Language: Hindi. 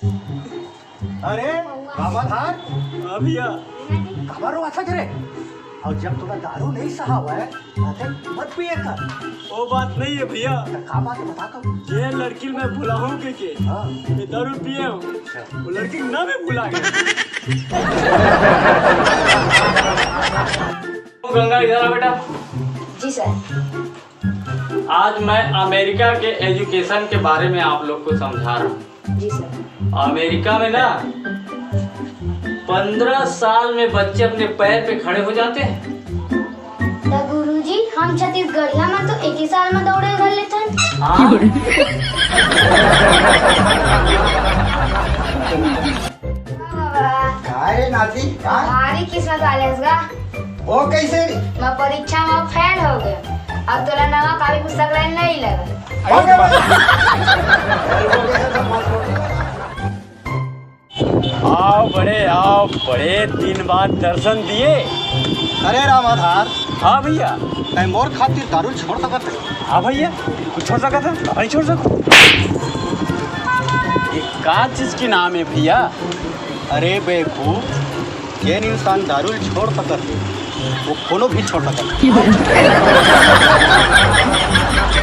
अरे रामाधार, हाँ भैया। हमारो अच्छा करे। और जब तुम्हें दारू नहीं सहा हुआ है तो मत पिए कर। वो बात नहीं है भैया। का बात है बता दो। ये लड़की मैं भुला हूँ के हाँ। मैं दारू पिए हूँ, वो लड़की ना मैं भुला गया। गंगा इधर आ बेटा। जी सर। आज मैं अमेरिका के एजुकेशन के बारे में आप लोग को समझा रहा हूँ। जी सर। अमेरिका में ना 15 साल में बच्चे अपने पैर पे खड़े हो जाते हैं। तो गुरुजी हम छत्तीसगढ़िया में तो 1 ही साल में दौड़े कर लेते हैं। हाँ? काय नाती का? हमारी किस्मत वाले का वो कैसे? मैं परीक्षा में फेल हो गया। अब तोला नवा कापी पुस्तक लाइन नहीं लगा। आओ बड़े दिन बाद दर्शन दिए। अरे रामाधार, हाँ भैया। तै मोर खातिर दारू छोड़ सकत है? हाँ भैया, कुछ छोड़ सकता था, नहीं छोड़ सकता। ये का चीज की नाम है भैया? अरे बेवकूफ, जे इंसान दारू छोड़ सकत है वो कोनो भी छोड़ सकत है।